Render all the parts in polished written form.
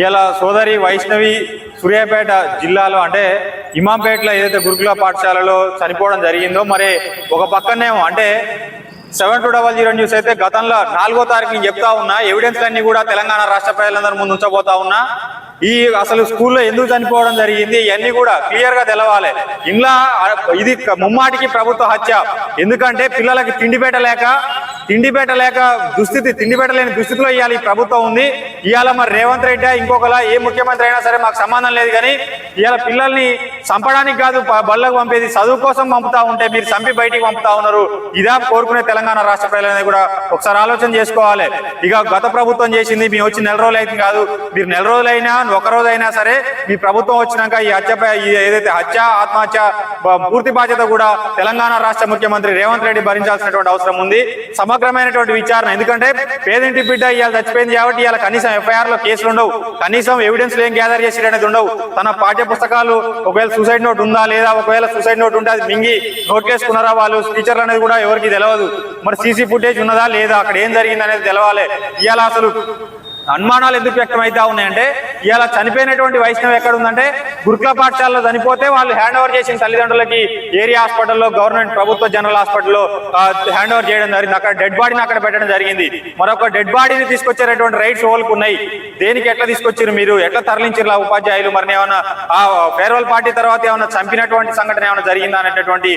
ఇలా సోదరి వైష్ణవి సూర్యాపేట జిల్లాలో అంటే ఇమాంపేటలో ఏదైతే గురుకుల పాఠశాలలో చనిపోవడం జరిగిందో మరి ఒక పక్కనేమో అంటే 7200 న్యూస్ అయితే గతంలో 4వ తారీఖు నేను చెప్తా ఉన్నా ఎవిడెన్స్ అన్ని కూడా తెలంగాణ రాష్ట్ర ప్రజలందరి ముందు ఉంచబోతా ఉన్నా. ఈ అసలు స్కూల్లో ఎందుకు చనిపోవడం జరిగింది ఇవన్నీ కూడా క్లియర్ గా తెలవాలి. ఇలా ఇది ముమ్మాటికి ప్రభుత్వ హత్య. ఎందుకంటే పిల్లలకి తిండి పెట్టలేక దుస్థితి తిండి పెట్టలేని దుస్థితిలో ఇవాళ ఈ ప్రభుత్వం ఉంది. ఇవాళ మరి రేవంత్ రెడ్డి ఇంకొకలా ఏ ముఖ్యమంత్రి అయినా సరే మాకు సంబంధం లేదు, కానీ ఇవాళ పిల్లల్ని చంపడానికి కాదు బళ్ళకు పంపేది, చదువు కోసం పంపుతా ఉంటే మీరు చంపి బయటికి పంపుతా ఉన్నారు. ఇదా కోరుకునే తెలంగాణ రాష్ట్ర ప్రజలనేది కూడా ఒకసారి ఆలోచన చేసుకోవాలి. ఇక గత ప్రభుత్వం చేసింది మేము వచ్చి నెల రోజులు అయితే కాదు, మీరు నెల రోజులైనా ఒక రోజైనా సరే మీ ప్రభుత్వం వచ్చినాక ఈ హత్యపై ఏదైతే ఆత్మహత్య పూర్తి బాధ్యత కూడా తెలంగాణ రాష్ట్ర ముఖ్యమంత్రి రేవంత్ రెడ్డి భరించాల్సినటువంటి అవసరం ఉంది. సమగ్రమైనటువంటి విచారణ. ఎందుకంటే పేదింటి బిడ్డ ఇవాళ చచ్చిపోయింది కాబట్టి ఇవాళ కనీసం ఎఫ్ఐఆర్ లో కేసులు ఉండవు, కనీసం ఎవిడెన్స్ ఏం గ్యాదర్ చేసి అనేది ఉండవు. తన పాఠ్య పుస్తకాలు ఒకవేళ సూసైడ్ నోట్ ఉందా లేదా, ఒకవేళ సూసైడ్ నోట్ ఉంటే అది మింగి నోట్ వేసుకున్నారా వాళ్ళు టీచర్లు అనేది కూడా ఎవరికి తెలియదు. మరి సీసీ ఫుటేజ్ ఉన్నదా లేదా, అక్కడ ఏం జరిగింది అనేది తెలవాలి. ఇవాళ అసలు అనుమానాలు ఎందుకు వ్యక్తమైతా ఉన్నాయంటే ఇవాళ చనిపోయినటువంటి వైష్ణవి ఎక్కడ ఉందంటే గురుకుల పాఠశాలలో చనిపోతే వాళ్ళు హ్యాండ్ ఓవర్ చేసిన తల్లిదండ్రులకి ఏరియా హాస్పిటల్లో గవర్నమెంట్ ప్రభుత్వ జనరల్ హాస్పిటల్లో హ్యాండ్ ఓవర్ చేయడం జరిగింది. అక్కడ డెడ్ బాడీని అక్కడ పెట్టడం జరిగింది. మరొక డెడ్ బాడీని తీసుకొచ్చేటటువంటి రైట్స్ వాళ్ళకు ఉన్నాయి. దేనికి ఎట్లా తీసుకొచ్చారు, మీరు ఎట్లా తరలించారు ఉపాధ్యాయులు? మరి ఏమన్నా ఆ ఫేర్వెల్ పార్టీ తర్వాత ఏమన్నా చంపినటువంటి సంఘటన ఏమైనా జరిగిందా అనేటటువంటి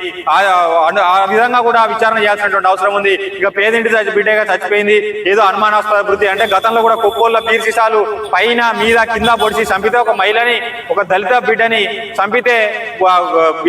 ఆ విధంగా కూడా విచారణ చేయాల్సినటువంటి అవసరం ఉంది. ఇక పేదింటి బిడ్డగా చచ్చిపోయింది ఏదో అనుమానాస్పద వృత్తి అంటే గతంలో కూడా కొప్పోళ్ళ బీర్సీసాలు పైన మీద కింద పొడిచి చంపితే ఒక మహిళని ఒక దళిత బిడ్డని చంపితే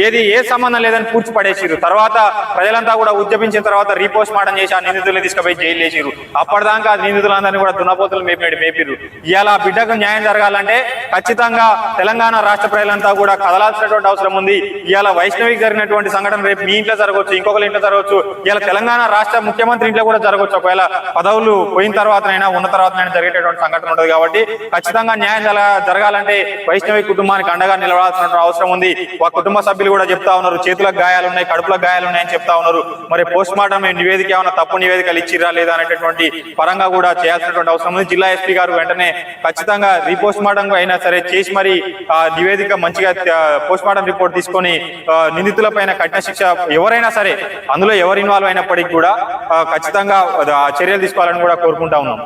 ఏది ఏ సంబంధం లేదని పూడ్చిపడేసిరు. తర్వాత ప్రజలంతా కూడా ఉద్యమించిన తర్వాత రీపోస్ట్ మార్టం చేసి ఆ నిందితుల్ని తీసుకుపోయి జైలు వేసిరు. అప్పటిదాకా ఆ నిందితులందరినీ కూడా దున్నపోతులు మేపిరు. ఇవాళ ఆ బిడ్డకు న్యాయం జరగాలంటే ఖచ్చితంగా తెలంగాణ రాష్ట్ర ప్రజలంతా కూడా కదలాల్సినటువంటి అవసరం ఉంది. ఇవాళ వైష్ణవికి జరిగినటువంటి సంఘటన రేపు మీ ఇంట్లో జరగవచ్చు, ఇంకొకరి ఇంట్లో జరగవచ్చు, ఇవాళ తెలంగాణ రాష్ట్ర ముఖ్యమంత్రి ఇంట్లో కూడా జరగవచ్చు. ఒకవేళ పదవులు పోయిన తర్వాతనైనా ఉన్న తర్వాతనైనా జరిగేటటువంటి సంఘటన ఉంటుంది. కాబట్టి ఖచ్చితంగా న్యాయం జరగాలంటే వైష్ణవి కుటుంబానికి అండగా నిలబడాల్సిన అవసరం ఉంది. ఆ కుటుంబ సభ్యులు కూడా చెప్తా ఉన్నారు చేతులకు గాయాలు ఉన్నాయి, కడుపులకు గాయాలు ఉన్నాయని చెప్తా ఉన్నారు. మరి పోస్ట్ మార్టం నివేదిక ఏమైనా తప్పు నివేదికలు ఇచ్చిరా లేదా అనేటటువంటి పరంగా కూడా చేయాల్సినటువంటి అవసరం ఉంది. జిల్లా ఎస్పీ గారు వెంటనే ఖచ్చితంగా రీపోస్ట్ మార్టం అయినా సరే చేసి మరి ఆ నివేదిక మంచిగా పోస్ట్ మార్టం రిపోర్ట్ తీసుకొని నిందితుల పైన కఠిన శిక్ష ఎవరైనా సరే అందులో ఎవరు ఇన్వాల్వ్ అయినప్పటికీ కూడా ఖచ్చితంగా చర్యలు తీసుకోవాలని కూడా కోరుకుంటా ఉన్నాం.